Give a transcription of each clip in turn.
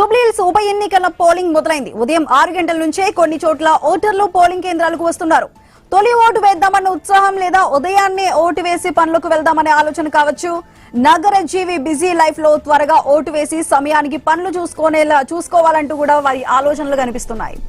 జూబ్లీహిల్స్ ఉప ఎన్నికల పోలింగ్ మొదలైంది. ఉదయం 6 గంటల నుంచే కొన్ని చోట్ల ఓటర్లు పోలింగ్ కేంద్రాలకు వస్తున్నారు. తొలి ఓటు వేద్దామన్న ఉత్సాహం లేదా ఉదయాన్నే ఓటు వేసి పనులకు వెళ్దామనే ఆలోచన కావచ్చు. నగర జీవి బిజీ లైఫ్ లో త్వరగా ఓటు వేసి సమయానికి పనులు చూసుకోవాలంటూ కూడా వారి ఆలోచనలు కనిపిస్తున్నాయి.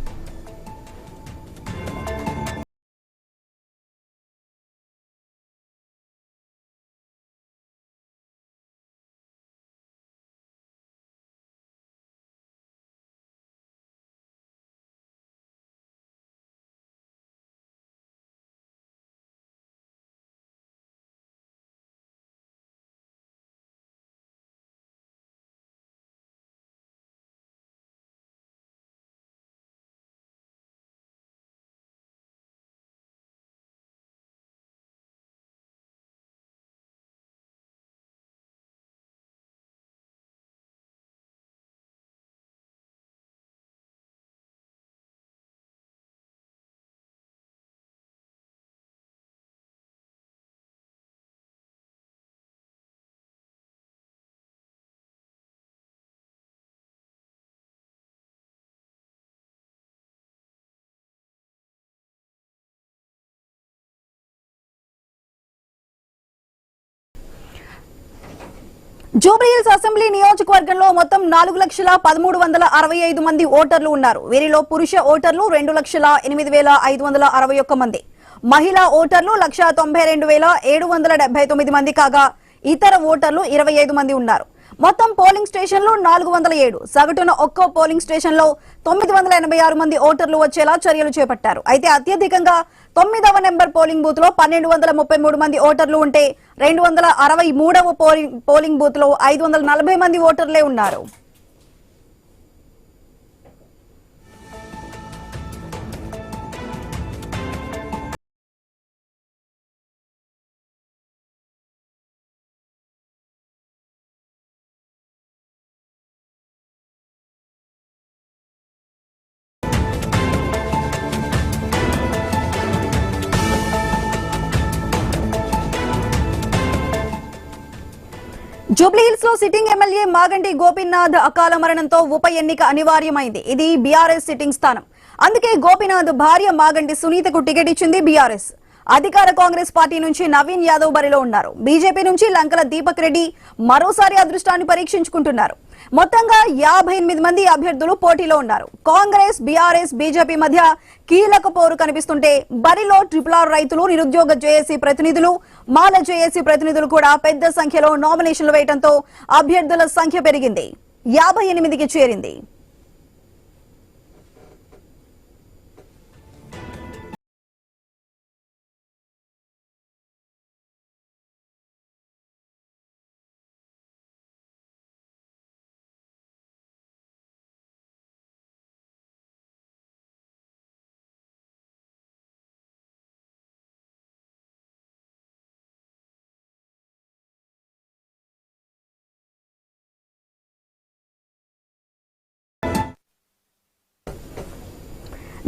జూబ్లీహిల్స్ అసెంబ్లీ నియోజకవర్గంలో మొత్తం 4,13,65 మంది ఓటర్లు ఉన్నారు. వీరిలో పురుష ఓటర్లు 2,08,561 మంది, మహిళా ఓటర్లు 1,92,779 మంది కాగా ఇతర ఓటర్లు 25 మంది ఉన్నారు. మొత్తం పోలింగ్ స్టేషన్లు 407. సగటున ఒక్కో పోలింగ్ స్టేషన్ లో 986 మంది ఓటర్లు వచ్చేలా చర్యలు చేపట్టారు. అయితే అత్యధికంగా 9వ నెంబర్ పోలింగ్ బూత్ లో 1233 మంది ఓటర్లు ఉంటే 263వ పోలింగ్ బూత్ లో 540 మంది ఓటర్లే ఉన్నారు. జూబ్లీహిల్స్ లో సిట్టింగ్ ఎమ్మెల్యే మాగంటి గోపీనాథ్ అకాల మరణంతో ఉప ఎన్నిక అనివార్యమైంది. ఇది బీఆర్ఎస్ సిట్టింగ్ స్థానం. అందుకే గోపీనాథ్ భార్య మాగంటి సునీతకు టికెట్ ఇచ్చింది బీఆర్ఎస్. అధికార కాంగ్రెస్ పార్టీ నుంచి నవీన్ యాదవ్ బరిలో ఉన్నారు. బీజేపీ నుంచి లంకల దీపక్ రెడ్డి మరోసారి అదృష్టాన్ని పరీక్షించుకుంటున్నారు. మొత్తంగా 58 మంది అభ్యర్థులు పోటీలో ఉన్నారు. కాంగ్రెస్, బీఆర్ఎస్, బీజేపీ మధ్య కీలక పోరు కనిపిస్తుంటే బరిలో RRR రైతులు, నిరుద్యోగ జేఏసీ ప్రతినిధులు, మాల జేఏసీ ప్రతినిధులు కూడా పెద్ద సంఖ్యలో నామినేషన్లు వేయడంతో అభ్యర్థుల సంఖ్య పెరిగింది, 58కి చేరింది.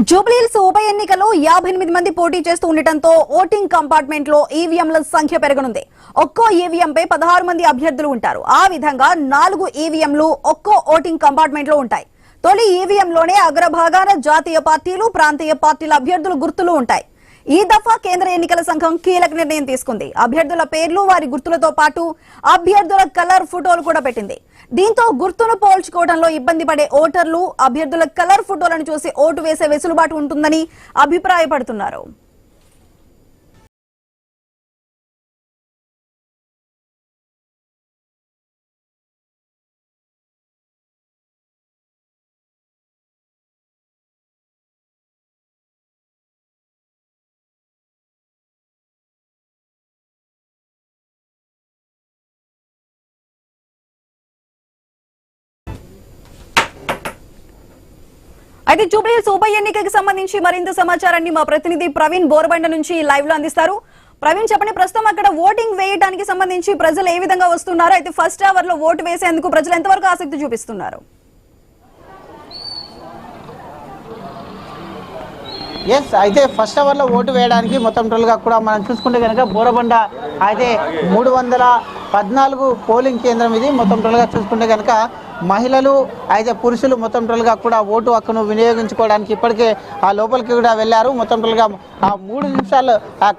జూబ్లీహిల్స్ ఉప ఎన్నికలో 58 మంది పోటీ చేస్తూ ఉండటంతో ఓటింగ్ కంపార్ట్మెంట్ లో ఈవీఎంల సంఖ్య పెరగనుంది. ఒక్కో ఈవీఎంపై 16 మంది అభ్యర్థులు ఉంటారు. ఆ విధంగా 4 ఈవీఎంలు ఒక్కో ఓటింగ్ కంపార్ట్మెంట్ లో ఉంటాయి. తొలి ఈవీఎంలోనే అగ్రభాగాన జాతీయ పార్టీలు, ప్రాంతీయ పార్టీల అభ్యర్థుల గుర్తులు ఉంటాయి. ఈ దఫా కేంద్ర ఎన్నికల సంఘం కీలక నిర్ణయం తీసుకుంది. అభ్యర్థుల పేర్లు, వారి గుర్తులతో పాటు అభ్యర్థుల కలర్ ఫోటోలు కూడా పెట్టింది. దీంతో గుర్తును పోల్చుకోవడంలో ఇబ్బంది పడే ఓటర్లు అభ్యర్థుల కలర్ ఫోటోలను చూసి ఓటు వేసే వెసులుబాటు ఉంటుందని అభిప్రాయపడుతున్నారు. అయితే జూబ్లీహిల్స్ ఉప ఎన్నికకి సంబంధించి మరింత సమాచారాన్ని మా ప్రతినిధి ప్రవీణ్ బోర్బండ నుంచి లైవ్ లో అందిస్తారు. ప్రవీణ్, చెప్పండి, ప్రస్తుతం అక్కడ ఓటింగ్ వేయడానికి సంబంధించి ప్రజలు ఏ విధంగా వస్తున్నారు? అయితే ఫస్ట్ అవర్ లో ఓటు వేసేందుకు ప్రజలు ఎంతవరకు ఆసక్తి చూపిస్తున్నారు? ఎస్, అయితే ఫస్ట్ అవర్లో ఓటు వేయడానికి మొత్తం టోటల్గా కూడా మనం చూసుకుంటే కనుక బోరబండ అయితే 314 పోలింగ్ కేంద్రం ఇది. మొత్తం టోటల్గా చూసుకుంటే కనుక మహిళలు అయితే పురుషులు మొత్తం టోటల్గా కూడా ఓటు హక్కును వినియోగించుకోవడానికి ఇప్పటికే ఆ లోపలికి కూడా వెళ్ళారు. మొత్తం టోటల్గా ఆ 3 నిమిషాల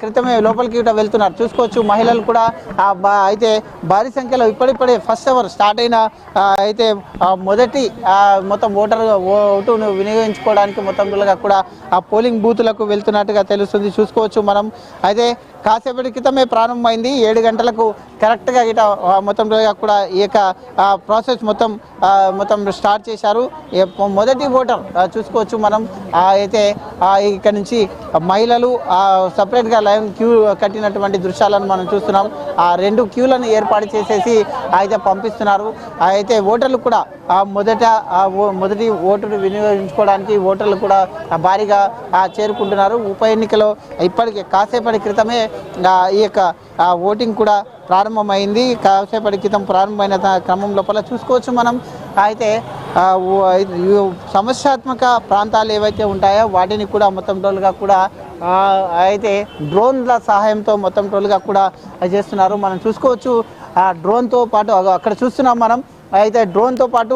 క్రితమే లోపలికి కూడా వెళ్తున్నారు. చూసుకోవచ్చు మహిళలు కూడా అయితే భారీ సంఖ్యలో ఇప్పుడిప్పుడే ఫస్ట్ అవర్ స్టార్ట్ అయిన అయితే మొదటి మొత్తం ఓటును వినియోగించుకోవడానికి మొత్తం టోటల్గా కూడా ఆ పోలింగ్ బూతులకు వెళ్తున్నట్టుగా తెలుస్తుంది. చూసుకోవచ్చు మనం. అయితే కాసేపటి క్రితమే ప్రారంభమైంది 7 గంటలకు కరెక్ట్గా ఇట మొత్తం కూడా ఈ యొక్క ప్రాసెస్ మొత్తం స్టార్ట్ చేశారు. మొదటి ఓటర్ చూసుకోవచ్చు మనం. అయితే ఇక్కడ నుంచి మహిళలు సపరేట్గా లైన్ క్యూ కట్టినటువంటి దృశ్యాలను మనం చూస్తున్నాం. ఆ 2 క్యూలను ఏర్పాటు చేసేసి అయితే పంపిస్తున్నారు. అయితే ఓటర్లు కూడా మొదటి ఓటును వినియోగించుకోవడానికి ఓటర్లు కూడా భారీగా చేరుకుంటున్నారు. ఉప ఎన్నికలో ఇప్పటికే కాసేపటి క్రితమే ఈ యొక్క ఓటింగ్ కూడా ప్రారంభమైంది. కాసేపటి క్రితం ప్రారంభమైన క్రమం లోపల చూసుకోవచ్చు మనం. అయితే సమస్యాత్మక ప్రాంతాలు ఏవైతే ఉంటాయో వాటిని కూడా మొత్తం టోల్గా కూడా అయితే డ్రోన్ల సహాయంతో మొత్తం టోల్గా కూడా చేస్తున్నారు. మనం చూసుకోవచ్చు ఆ డ్రోన్తో పాటు అక్కడ చూస్తున్నాం మనం. అయితే డ్రోన్తో పాటు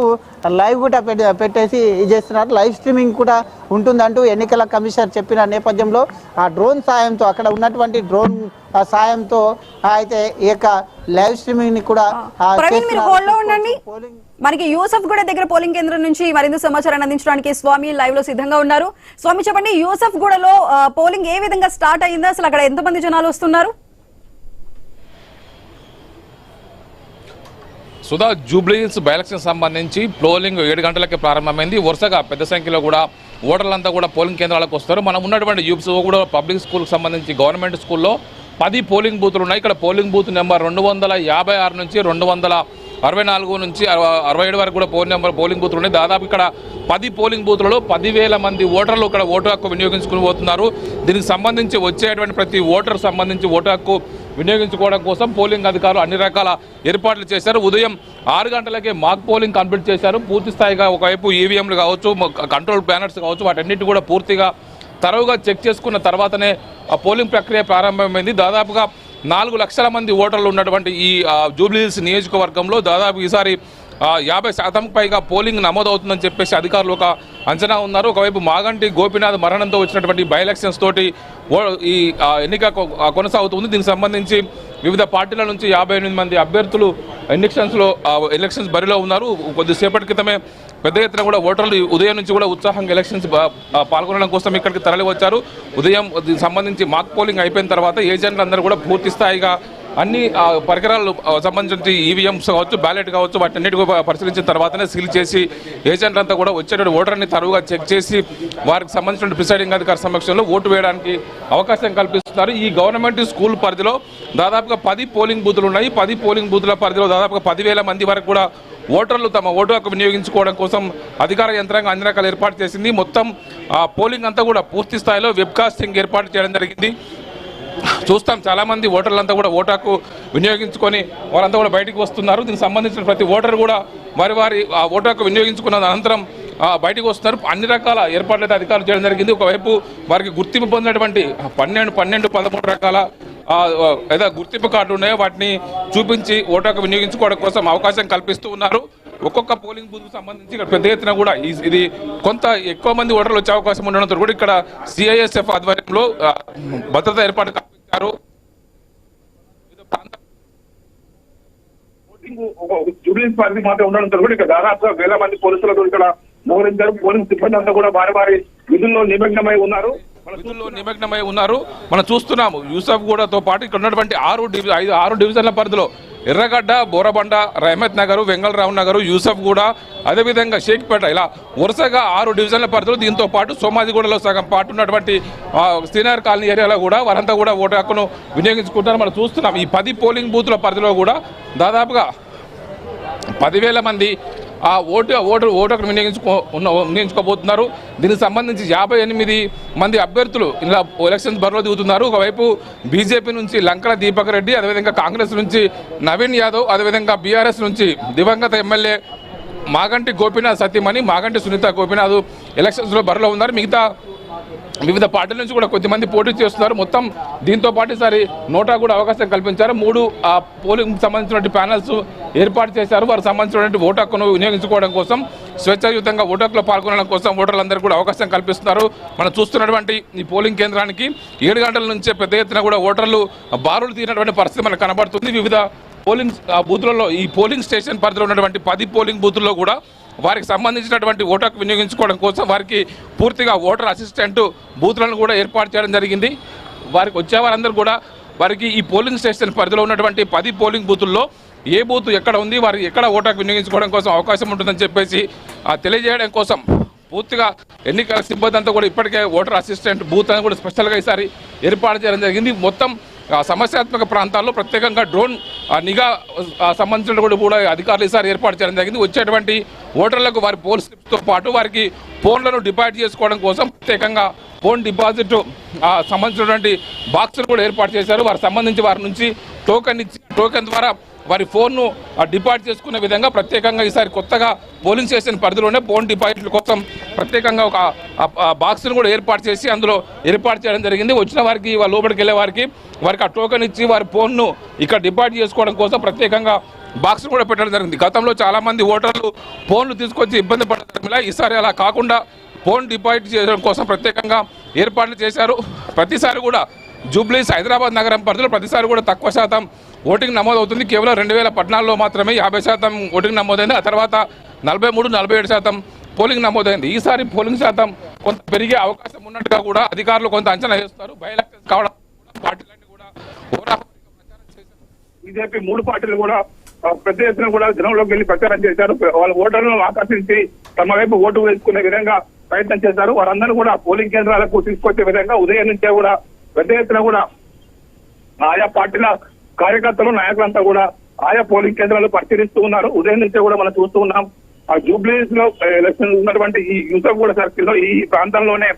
లైవ్ కూడా పెట్టేసి చేస్తున్నారు. లైవ్ స్ట్రీమింగ్ కూడా ఉంటుందంటూ ఎన్నికల కమిషనర్ చెప్పిన నేపథ్యంలో ఆ డ్రోన్ సాయంతో అక్కడ ఉన్నటువంటి డ్రోన్ సాయంతో అయితే ఈ యొక్క లైవ్ స్ట్రీమింగ్ ని కూడా మనకి యూసఫ్ గూడ దగ్గర పోలింగ్ కేంద్రం నుంచి మరింత సమాచారాన్ని అందించడానికి స్వామి లైవ్ లో సిద్ధంగా ఉన్నారు. స్వామి చెప్పండి, యూసఫ్ గూడలో పోలింగ్ ఏ విధంగా స్టార్ట్ అయిందో, అసలు అక్కడ ఎంతమంది జనాలు వస్తున్నారు? సుధా, జూబ్లీహిల్స్ బై ఎలక్షన్ సంబంధించి పోలింగ్ 7 గంటలకే ప్రారంభమైంది. వరుసగా పెద్ద సంఖ్యలో కూడా ఓటర్లంతా కూడా పోలింగ్ కేంద్రాలకు వస్తారు. మనం ఉన్నటువంటి యూసఫ్ కూడా పబ్లిక్ స్కూల్కి సంబంధించి గవర్నమెంట్ స్కూల్లో 10 పోలింగ్ బూతులు ఉన్నాయి. ఇక్కడ పోలింగ్ బూత్ నెంబర్ 256 నుంచి 264 నుంచి 67 వరకు కూడా పోలింగ్ బూతులు ఉన్నాయి. దాదాపు ఇక్కడ 10 పోలింగ్ బూతులలో 10,000 మంది ఓటర్లు ఇక్కడ ఓటు హక్కు వినియోగించుకుని పోతున్నారు. దీనికి సంబంధించి వచ్చేటువంటి ప్రతి ఓటర్ సంబంధించి ఓటు హక్కు వినియోగించుకోవడం కోసం పోలింగ్ అధికారులు అన్ని రకాల ఏర్పాట్లు చేశారు. ఉదయం 6 గంటలకే మాక్ పోలింగ్ కంప్లీట్ చేశారు. పూర్తి స్థాయిగా ఒకవైపు ఈవీఎంలు కావచ్చు, కంట్రోల్ ప్యానెట్స్ కావచ్చు, వాటన్నిటి కూడా పూర్తిగా తరవుగా చెక్ చేసుకున్న తర్వాతనే ఆ పోలింగ్ ప్రక్రియ ప్రారంభమైంది. దాదాపుగా 4 లక్షల మంది ఓటర్లు ఉన్నటువంటి ఈ జూబ్లీహిల్స్ నియోజకవర్గంలో దాదాపు ఈసారి 50% పైగా పోలింగ్ నమోదవుతుందని చెప్పేసి అధికారులు ఒక అంచనా ఉన్నారు. ఒకవైపు మాగంటి గోపీనాథ్ మరణంతో వచ్చినటువంటి బై ఎలక్షన్స్ తోటి ఈ ఎన్నిక కొనసాగుతుంది. దీనికి సంబంధించి వివిధ పార్టీల నుంచి 58 మంది అభ్యర్థులు ఎలక్షన్స్ బరిలో ఉన్నారు. కొద్దిసేపటి క్రితమే పెద్ద ఎత్తున కూడా ఓటర్లు ఉదయం నుంచి కూడా ఉత్సాహంగా ఎలక్షన్స్ పాల్గొనడం కోసం ఇక్కడికి తరలి వచ్చారు. ఉదయం దీనికి సంబంధించి మాక్ పోలింగ్ అయిపోయిన తర్వాత ఏజెంట్లు అందరూ కూడా పూర్తి స్థాయిగా అన్ని పరికరాలు సంబంధించి ఈవీఎంస్ కావచ్చు, బ్యాలెట్ కావచ్చు, వాటన్నిటి పరిశీలించిన తర్వాతనే సీల్ చేసి ఏజెంట్లంతా కూడా వచ్చేటువంటి ఓటర్ని తరువుగా చెక్ చేసి వారికి సంబంధించిన ప్రిసైడింగ్ అధికారి సమక్షంలో ఓటు వేయడానికి అవకాశం కల్పిస్తున్నారు. ఈ గవర్నమెంట్ స్కూల్ పరిధిలో దాదాపుగా 10 పోలింగ్ బూతులు ఉన్నాయి. 10 పోలింగ్ బూతుల పరిధిలో దాదాపుగా 10,000 మంది వరకు కూడా ఓటర్లు తమ ఓటు హక్కు వినియోగించుకోవడం కోసం అధికార యంత్రాంగం అన్ని రకాలు ఏర్పాటు చేసింది. మొత్తం పోలింగ్ అంతా కూడా పూర్తి స్థాయిలో వెబ్కాస్టింగ్ ఏర్పాటు చేయడం జరిగింది. చూస్తాం చాలామంది ఓటర్లంతా కూడా ఓటు హక్కు వినియోగించుకొని వాళ్ళంతా కూడా బయటకు వస్తున్నారు. దీనికి సంబంధించిన ప్రతి ఓటర్ కూడా వారి ఓటు హక్కు వినియోగించుకున్న అనంతరం బయటకు వస్తున్నారు. అన్ని రకాల ఏర్పాట్లు అయితే అధికారులు చేయడం జరిగింది. ఒకవైపు వారికి గుర్తింపు పొందినటువంటి 12-13 రకాల ఏదో గుర్తింపు కార్డులు ఉన్నాయో వాటిని చూపించి ఓటు హక్కు వినియోగించుకోవడం కోసం అవకాశం కల్పిస్తూ ఉన్నారు. ఒక్కొక్క పోలింగ్ బూత్కు సంబంధించి ఇక్కడ పెద్ద ఎత్తున కూడా ఇది కొంత ఎక్కువ మంది ఓటర్లు వచ్చే అవకాశం ఉండడంతో కూడా ఇక్కడ సిఐఎస్ఎఫ్ ఆధ్వర్యంలో భద్రత ఏర్పాటు కల్పించారు. జూబ్లీహిల్స్ పరిధి మాత్రం ఉండడంతో కూడా ఇక్కడ దాదాపుగా 1000 మంది పోలీసులతో ఇక్కడ మోహరించారు. పోలీసు సిబ్బంది అంతా కూడా వారి విధుల్లో నిమగ్నమై ఉన్నారు. మనం చూస్తున్నాము యూసఫ్ గూడతో పాటు ఇక్కడ ఉన్నటువంటి 6 డివిజన్ల పరిధిలో ఎర్రగడ్డ, బోరబండ, రహమత్ నగర్, వెంగళరావు నగర్, యూసఫ్ గూడ, అదేవిధంగా షేక్పేట, ఇలా వరుసగా 6 డివిజన్ల పరిధిలో దీంతో పాటు సోమాజిగూడలో సగం పాటు ఉన్నటువంటి శ్రీనగర్ కాలనీ ఏరియాలో కూడా వారంతా కూడా ఓటు హక్కును వినియోగించుకుంటారు. మనం చూస్తున్నాం ఈ 10 పోలింగ్ బూత్ల పరిధిలో కూడా దాదాపుగా 10,000 మంది ఓటు హక్కును వినియోగించుకోబోతున్నారు. దీనికి సంబంధించి 58 మంది అభ్యర్థులు ఇలా ఎలక్షన్స్ బరిలో దిగుతున్నారు. ఒకవైపు బీజేపీ నుంచి లంకల దీపక్ రెడ్డి, అదేవిధంగా కాంగ్రెస్ నుంచి నవీన్ యాదవ్, అదేవిధంగా బీఆర్ఎస్ నుంచి దివంగత ఎమ్మెల్యే మాగంటి గోపీనాథ్ సతీమణి మాగంటి సునీత గోపీనాథ్ ఎలక్షన్స్లో బరిలో ఉన్నారు. మిగతా వివిధ పార్టీల నుంచి కూడా కొద్దిమంది పోటీ చేస్తున్నారు. మొత్తం దీంతో పాటు ఈసారి నోటా కూడా అవకాశం కల్పించారు. 3 పోలింగ్ సంబంధించినటువంటి ప్యానల్స్ ఏర్పాటు చేశారు. వారికి సంబంధించినటువంటి ఓటు హక్కును వినియోగించుకోవడం కోసం, స్వేచ్ఛాయుతంగా ఓటు హక్కులో పాల్గొనడం కోసం ఓటర్లందరూ కూడా అవకాశం కల్పిస్తున్నారు. మనం చూస్తున్నటువంటి ఈ పోలింగ్ కేంద్రానికి 7 గంటల నుంచే పెద్ద ఎత్తున కూడా ఓటర్లు బారులు తీరినటువంటి పరిస్థితి మనకు కనబడుతుంది. వివిధ పోలింగ్ బూతులలో, ఈ పోలింగ్ స్టేషన్ పరిధిలో ఉన్నటువంటి 10 పోలింగ్ బూతుల్లో కూడా వారికి సంబంధించినటువంటి ఓటు హక్కు వినియోగించుకోవడం కోసం వారికి పూర్తిగా ఓటర్ అసిస్టెంట్ బూత్లను కూడా ఏర్పాటు చేయడం జరిగింది. వారికి వచ్చే వారందరూ కూడా వారికి ఈ పోలింగ్ స్టేషన్ పరిధిలో ఉన్నటువంటి 10 పోలింగ్ బూతుల్లో ఏ బూత్ ఎక్కడ ఉంది, వారికి ఎక్కడ ఓటు హక్కు వినియోగించుకోవడం కోసం అవకాశం ఉంటుందని చెప్పేసి తెలియజేయడం కోసం పూర్తిగా ఎన్నికల సిబ్బంది అంతా కూడా ఇప్పటికే ఓటర్ అసిస్టెంట్ బూత్ అని కూడా స్పెషల్గా ఈసారి ఏర్పాటు చేయడం జరిగింది. మొత్తం సమస్యాత్మక ప్రాంతాల్లో ప్రత్యేకంగా డ్రోన్ నిఘా సంబంధించిన కూడా అధికారులు ఈసారి ఏర్పాటు చేయడం జరిగింది. వచ్చేటువంటి ఓటర్లకు వారి పోల్ స్లిప్స్తో పాటు వారికి ఫోన్లను డిపాజిట్ చేసుకోవడం కోసం ప్రత్యేకంగా ఫోన్ డిపాజిట్ సంబంధించినటువంటి బాక్సులు కూడా ఏర్పాటు చేశారు. వారికి సంబంధించి వారి నుంచి టోకెన్ ఇచ్చి టోకెన్ ద్వారా వారి ఫోన్ను డిపాజిట్ చేసుకునే విధంగా ప్రత్యేకంగా ఈసారి కొత్తగా పోలింగ్ స్టేషన్ పరిధిలోనే ఫోన్ డిపాజిట్ల కోసం ప్రత్యేకంగా ఒక బాక్స్ను కూడా ఏర్పాటు చేసి అందులో ఏర్పాటు చేయడం జరిగింది. వచ్చిన వారికి లోపలికి వెళ్ళే వారికి ఆ టోకెన్ ఇచ్చి వారి ఫోన్ను ఇక్కడ డిపాజిట్ చేసుకోవడం కోసం ప్రత్యేకంగా బాక్స్ కూడా పెట్టడం జరిగింది. గతంలో చాలామంది ఓటర్లు ఫోన్లు తీసుకొచ్చి ఇబ్బంది పడడం, ఈసారి అలా కాకుండా ఫోన్ డిపాజిట్ చేయడం కోసం ప్రత్యేకంగా ఏర్పాట్లు చేశారు. ప్రతిసారి కూడా జూబ్లీస్ హైదరాబాద్ నగరం పరిధిలో ప్రతిసారి కూడా తక్కువ శాతం ఓటింగ్ నమోదవుతుంది. కేవలం 2014లో మాత్రమే 50% ఓటింగ్ నమోదైంది. ఆ తర్వాత 43-47% పోలింగ్ నమోదైంది. ఈసారి పోలింగ్ శాతం కొంత పెరిగే అవకాశం ఉన్నట్టుగా కూడా అధికారులు కొంత అంచనా వేస్తారు. బై ఎలక్షన్ కావడం పార్టీలన్నీ కూడా ప్రచారం చేశారు. బీజేపీ 3 పార్టీలు కూడా పెద్ద ఎత్తున కూడా జనంలోకి వెళ్లి ప్రచారం చేశారు. వాళ్ళ ఓటర్లను ఆకర్షించి తమ వైపు ఓటు వేసుకునే విధంగా ప్రయత్నం చేశారు. వారందరూ కూడా పోలింగ్ కేంద్రాలకు తీసుకొచ్చే విధంగా ఉదయం నుంచే కూడా పెద్ద ఎత్తున కూడా ఆయా పార్టీల కార్యకర్తలు, నాయకులంతా కూడా ఆయా పోలింగ్ కేంద్రాలు పరిశీలిస్తూ ఉన్నారు. ఉదయం నుంచే కూడా మనం చూస్తూ ఉన్నాం. ఆ జూబ్లీస్ లో ఎలక్షన్ ఉన్నటువంటి ఈ యూసఫ్గూడ సర్కిల్ లో ఈ ప్రాంతంలోనే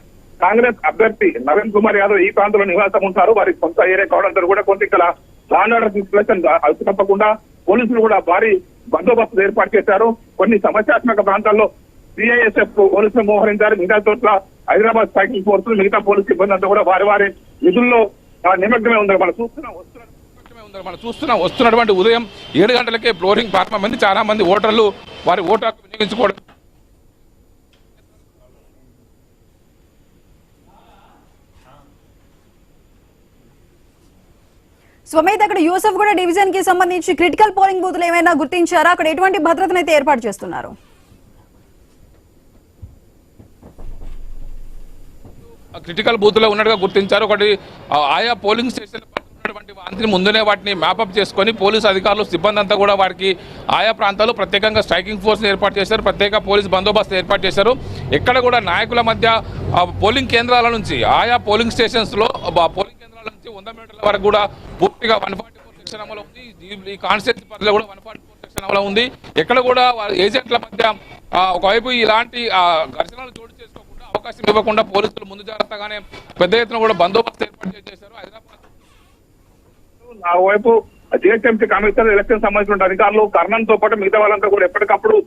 కాంగ్రెస్ అభ్యర్థి నవీన్ కుమార్ యాదవ్ ఈ ప్రాంతంలో నివాసం ఉంటారు. వారి సొంత ఏరియా కావడంతో కూడా కొంత ఇక్కడ లాండ్ ఆర్డర్ సిచ్యువేషన్ అదుపు తప్పకుండా పోలీసులు కూడా భారీ బందోబస్తు ఏర్పాటు చేశారు. కొన్ని సమస్యాత్మక ప్రాంతాల్లో సిఐఎస్ఎఫ్ పోలీసులు మోహరించారు. మిగతా చోట్ల హైదరాబాద్ స్ట్రైకింగ్ ఫోర్సులు, మిగతా పోలీసు సిబ్బంది అంతా కూడా వారి విధుల్లో నిమగ్నమే ఉందని మనం చూస్తున్నాం. వస్తున్నటువంటి ఉదయం 7 గంటలకే ఫ్లోరింగ్ ప్రారంభమైంది. చాలా మంది ఓటర్లు వారి ఓటు హక్కు వినియోగించుకోవడం స్వమేధ అక్కడ యూసఫ్గూడ డివిజన్ కి సంబంధించి క్రిటికల్ పోలింగ్ బూత్లు ఏమైనా గుర్తించారా? అక్కడ ఎటువంటి భద్రతను అయితే ఏర్పాటు చేస్తున్నారు? క్రిటికల్ బూత్లో ఉన్నట్టుగా గుర్తించారు. ఒకటి ఆయా పోలింగ్ స్టేషన్ ఉన్నటువంటి వాటిని ముందునే వాటిని మ్యాపప్ చేసుకొని పోలీసు అధికారులు, సిబ్బంది అంతా కూడా వారికి ఆయా ప్రాంతాల్లో ప్రత్యేకంగా స్ట్రైకింగ్ ఫోర్స్ ఏర్పాటు చేశారు. ప్రత్యేక పోలీస్ బందోబస్తు ఏర్పాటు చేశారు. ఎక్కడ కూడా నాయకుల మధ్య పోలింగ్ కేంద్రాల నుంచి ఆయా పోలింగ్ స్టేషన్స్లో పోలింగ్ కేంద్రాల నుంచి 100 మీటర్ల వరకు కూడా పూర్తిగా 144 సెక్షన్ అమలు ఉంది. ఈ కాన్స్టిట్యూన్సీ పరిధిలో కూడా 144 సెక్షన్ అమలు ఉంది. ఎక్కడ కూడా ఏజెంట్ల మధ్య ఒకవైపు ఇలాంటి ఘర్షణలు చోటు చేసుకోకుండా, అవకాశం ఇవ్వకుండా పోలీసులు ముందు జాగ్రత్తగానే పెద్ద ఎత్తున కూడా బందోబస్తు ఏర్పాటు చేశారు. హైదరాబాద్ ఆ వైపు జిహెచ్ఎంసీ కమిషనర్ ఎలక్షన్ సంబంధించిన అధికారులు కర్ణన్ తో పాటు మిగతా వాళ్ళంతా కూడా ఎప్పటికప్పుడు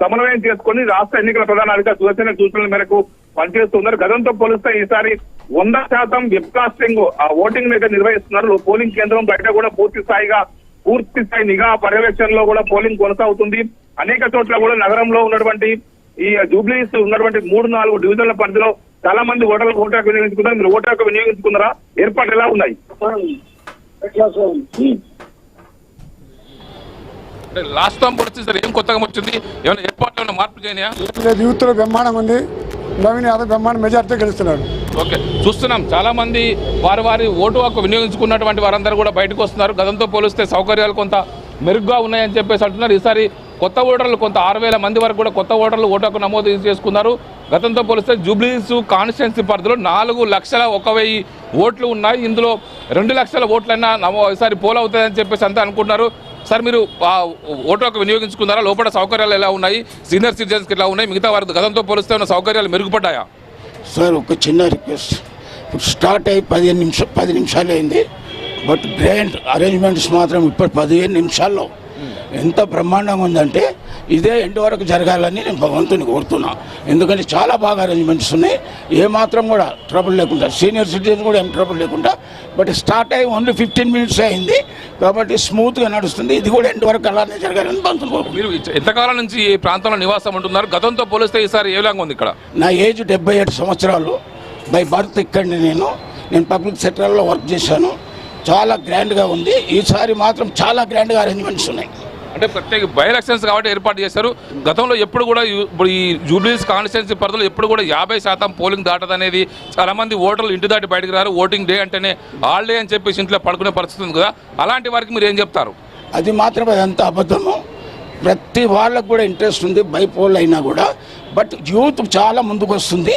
సమన్వయం చేసుకుని రాష్ట్ర ఎన్నికల ప్రధాన అధికారి సుదర్శన సూచనల మేరకు పనిచేస్తున్నారు. గతంతో పోలిస్తే ఈసారి 100% వెబ్కాస్టింగ్ ఓటింగ్ మీద నిర్వహిస్తున్నారు. పోలింగ్ కేంద్రం బయట కూడా పూర్తి స్థాయి నిఘా పర్యవేక్షణలో కూడా పోలింగ్ కొనసాగుతుంది. అనేక చోట్ల కూడా నగరంలో ఉన్నటువంటి ఈ జూబ్లీస్ ఉన్నటువంటి 3-4 డివిజన్ల పరిధిలో చాలా మంది ఓటర్లు ఓటు హక్కు వినియోగించుకున్నారు. మీరు ఓటు హక్కు వినియోగించుకున్నారా? ఏర్పాట్లు ఎలా ఉన్నాయి? లాస్ట్ టైం వచ్చేసరి ఏం కొత్తగా వచ్చింది? ఏమైనా ఏర్పాట్లు మార్పు చేయనియా? యూత్ లో బ్రహ్మాండం ఉంది. నవీన్ యాదవ్ బ్రహ్మాండం మెజార్టీతో గెలుస్తున్నాడు. ఓకే, చూస్తున్నాం చాలా మంది వారి ఓటు హక్కు వినియోగించుకున్నటువంటి వారందరూ కూడా బయటకు వస్తున్నారు. గతంతో పోలిస్తే సౌకర్యాలు కొంత మెరుగ్గా ఉన్నాయని చెప్పేసి అంటున్నారు. ఈసారి కొత్త ఓటర్లు కొంత 6,000 మంది వరకు కూడా కొత్త ఓటర్లు ఓటు హక్కు నమోదు చేసుకున్నారు. గతంతో పోలిస్తే జూబ్లీస్ కాన్స్టిట్యున్సీ పరిధిలో 4,01,000 ఓట్లు ఉన్నాయి. ఇందులో 2 లక్షల ఓట్లైనా ఈసారి పోల్ అవుతాయని చెప్పేసి అంతా అనుకుంటున్నారు. సార్, మీరు ఓటు హక్కు వినియోగించుకున్నారా? లోపల సౌకర్యాలు ఎలా ఉన్నాయి? సీనియర్ సిటిజన్స్కి ఎలా ఉన్నాయి? మిగతా వారి గతంతో పోలిస్తే ఉన్న సౌకర్యాలు మెరుగుపడ్డాయా? సార్, ఒక చిన్న రిక్వెస్ట్. ఇప్పుడు స్టార్ట్ అయ్యి 10 నిమిషాలు అయింది. బట్ గ్రాండ్ అరేంజ్మెంట్స్ మాత్రం ఇప్పుడు 15 నిమిషాల్లో ఎంత బ్రహ్మాండంగా ఉందంటే ఇదే ఎండ్ వరకు జరగాలని నేను భగవంతుని కోరుతున్నా. ఎందుకంటే చాలా బాగా అరేంజ్మెంట్స్ ఉన్నాయి, ఏమాత్రం కూడా ట్రబుల్ లేకుండా, సీనియర్ సిటిజన్ కూడా ఏం ట్రబుల్ లేకుండా. బట్ స్టార్ట్ అయ్యి ఓన్లీ 15 మినిట్స్ అయింది కాబట్టి స్మూత్గా నడుస్తుంది. ఇది కూడా ఎండ్ వరకు అలానే జరగాలని భగవంతుని కోరుకుంటున్నాను. మీరు ఎంతకాలం నుంచి ఈ ప్రాంతంలో నివాసం ఉంటున్నారు? గతంతో పోలిస్తే ఈసారి ఏ విధంగా ఉంది ఇక్కడ? నా ఏజ్ 77 సంవత్సరాలు. బై బర్త్ ఇక్కడిని నేను పబ్లిక్ సెక్టర్లో వర్క్ చేశాను. చాలా గ్రాండ్గా ఉంది. ఈసారి మాత్రం చాలా గ్రాండ్గా అరేంజ్మెంట్స్ ఉన్నాయి. అంటే ప్రత్యేక బై ఎలక్షన్స్ కాబట్టి ఏర్పాటు చేశారు. గతంలో ఎప్పుడు కూడా ఇప్పుడు ఈ జూబ్లీహిల్స్ కాన్స్టిట్యున్సీ పరిధిలో ఎప్పుడు కూడా 50% పోలింగ్ దాటదనేది, చాలామంది ఓటర్లు ఇంటి దాటి బయటకు రారు. ఓటింగ్ డే అంటేనే హాలిడే అని చెప్పేసి ఇంట్లో పడుకునే పరిస్థితి ఉంది కదా, అలాంటి వారికి మీరు ఏం చెప్తారు? అది మాత్రం అదంతా అబద్ధము. ప్రతి వాళ్ళకు కూడా ఇంట్రెస్ట్ ఉంది బైపోల్ అయినా కూడా. బట్ యూత్ చాలా ముందుకు వస్తుంది.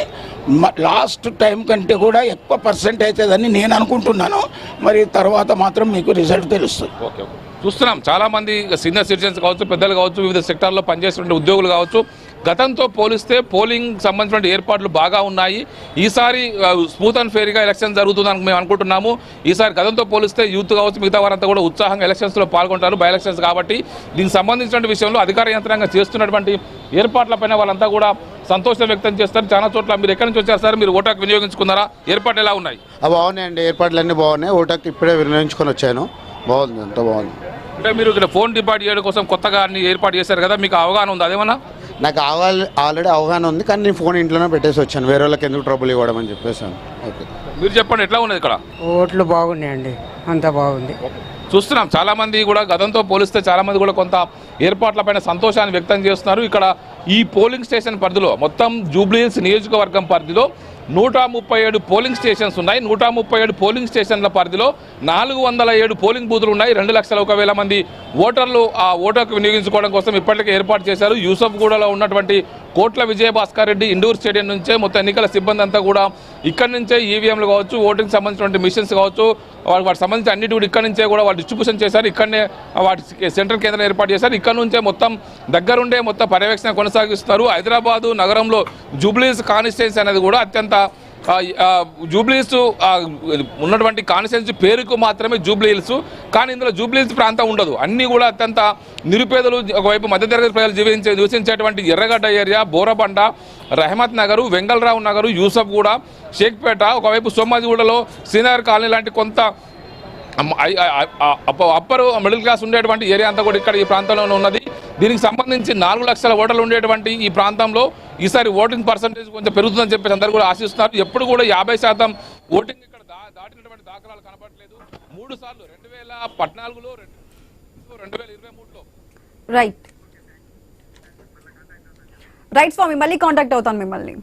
లాస్ట్ టైం కంటే కూడా ఎక్కువ పర్సెంట్ అవుతుందని నేను అనుకుంటున్నాను. మరి తర్వాత మాత్రం మీకు రిజల్ట్ తెలుస్తుంది. ఓకే, చూస్తున్నాం చాలామంది సీనియర్ సిటిజన్స్ కావచ్చు, పెద్దలు కావచ్చు, వివిధ సెక్టార్లో పనిచేస్తున్న ఉద్యోగులు కావచ్చు, గతంతో పోలిస్తే పోలింగ్ సంబంధించిన ఏర్పాట్లు బాగా ఉన్నాయి. ఈసారి స్మూత్ అండ్ ఫెయిర్గా ఎలక్షన్ జరుగుతుందని మేము అనుకుంటున్నాము. ఈసారి గతంతో పోలిస్తే యూత్ కావచ్చు, మిగతా వారంతా కూడా ఉత్సాహంగా ఎలక్షన్స్లో పాల్గొంటారు, బై ఎలక్షన్స్ కాబట్టి. దీనికి సంబంధించిన విషయంలో అధికార యంత్రాంగం చేస్తున్నటువంటి ఏర్పాట్లపైన వాళ్ళంతా కూడా సంతోషం వ్యక్తం చేస్తారు. చాలా చోట్ల మీరు ఎక్కడి నుంచి వచ్చారు సార్? మీరు ఓటాకు వినియోగించుకున్నారా? ఏర్పాట్లు ఎలా ఉన్నాయి? బాగున్నాయండి, ఏర్పాట్లు అన్నీ బాగున్నాయి. ఓటాకు ఇప్పుడే వినియోగించుకొని వచ్చాను. బాగుంది, అంతా బాగుంది. అంటే మీరు ఇక్కడ ఫోన్ డిపార్ట్ చేయడం కోసం కొత్తగా అన్ని ఏర్పాటు చేశారు కదా, మీకు అవగాహన ఉంది అదేమన్నా? నాకు ఆల్రెడీ అవగాహన ఉంది, కానీ నేను ఫోన్ ఇంట్లోనే పెట్టేసి వచ్చాను. వేరే వాళ్ళకి ఎందుకు ట్రబుల్ ఇవ్వడం అని చెప్పేసాను. ఓకే, మీరు చెప్పండి ఎట్లా ఉన్నది ఇక్కడ? ఓట్లు బాగున్నాయండి, అంతా బాగుంది. చూస్తున్నాం చాలామంది కూడా గతంతో పోలిస్తే చాలామంది కూడా కొంత ఏర్పాట్లపైన సంతోషాన్ని వ్యక్తం చేస్తున్నారు. ఇక్కడ ఈ పోలింగ్ స్టేషన్ పరిధిలో మొత్తం జూబ్లీహిల్స్ నియోజకవర్గం పరిధిలో 137 పోలింగ్ స్టేషన్స్ ఉన్నాయి. 137 పోలింగ్ స్టేషన్ల పరిధిలో 407 పోలింగ్ బూతులు ఉన్నాయి. 2,01,000 మంది ఓటర్లు ఆ ఓటుకు వినియోగించుకోవడం కోసం ఇప్పటికే ఏర్పాటు చేశారు. యూసఫ్గూడలో ఉన్నటువంటి కోట్ల విజయభాస్కర్ రెడ్డి ఇండోర్ స్టేడియం నుంచే మొత్తం ఎన్నికల సిబ్బంది అంతా కూడా ఇక్కడి నుంచే ఈవీఎంలు కావచ్చు, ఓటింగ్ సంబంధించినటువంటి మిషన్స్ కావచ్చు, వాటికి సంబంధించి అన్నిటి కూడా ఇక్కడి నుంచే కూడా వాళ్ళు డిస్ట్రిబ్యూషన్ చేశారు. ఇక్కడనే వాటి సెంట్రల్ కేంద్రం ఏర్పాటు చేశారు. ఇక్కడ నుంచే మొత్తం దగ్గరుండే మొత్తం పర్యవేక్షణ కొనసాగిస్తున్నారు. హైదరాబాదు నగరంలో జూబ్లీహిల్స్ కాన్స్టిట్యున్సీ అనేది కూడా అత్యంత జూబ్లీహిల్స్ ఉన్నటువంటి కాన్స్టిట్యున్సీ పేరుకు మాత్రమే జూబ్లీహిల్స్, కానీ ఇందులో జూబ్లీహిల్స్ ప్రాంతం ఉండదు. అన్నీ కూడా అత్యంత నిరుపేదలు, ఒకవైపు మధ్యతరగతి ప్రజలు నివసించేటువంటి ఎర్రగడ్డ ఏరియా, బోరబండ, రహమత్ నగరు, వెంగళరావు నగరు, యూసఫ్గూడ, షేక్పేట, ఒకవైపు సోమాజిగూడలో శ్రీనగర్ కాలనీ లాంటి కొంత అప్పర్ మిడిల్ క్లాస్ ఉండేటువంటి ఏరియా అంతా కూడా ఇక్కడ ఈ ప్రాంతంలోనే ఉన్నది. దీనికి సంబంధించి 4 లక్షల ఓటర్లు ఉండేటువంటి ఈ ప్రాంతంలో ఈసారి ఓటింగ్ పర్సంటేజ్ కొంచెం పెరుగుతుందని చెప్పేసి అందరూ కూడా ఆశిస్తున్నారు. ఎప్పుడు కూడా 50% ఓటింగ్ ఇక్కడ దాటినటువంటి దాఖలాలు కనబడలేదు. 3 సార్లు 2014లో, 2023లో. రైట్ స్వామి, మళ్ళీ కాంటాక్ట్ అవుతాను మిమ్మల్ని.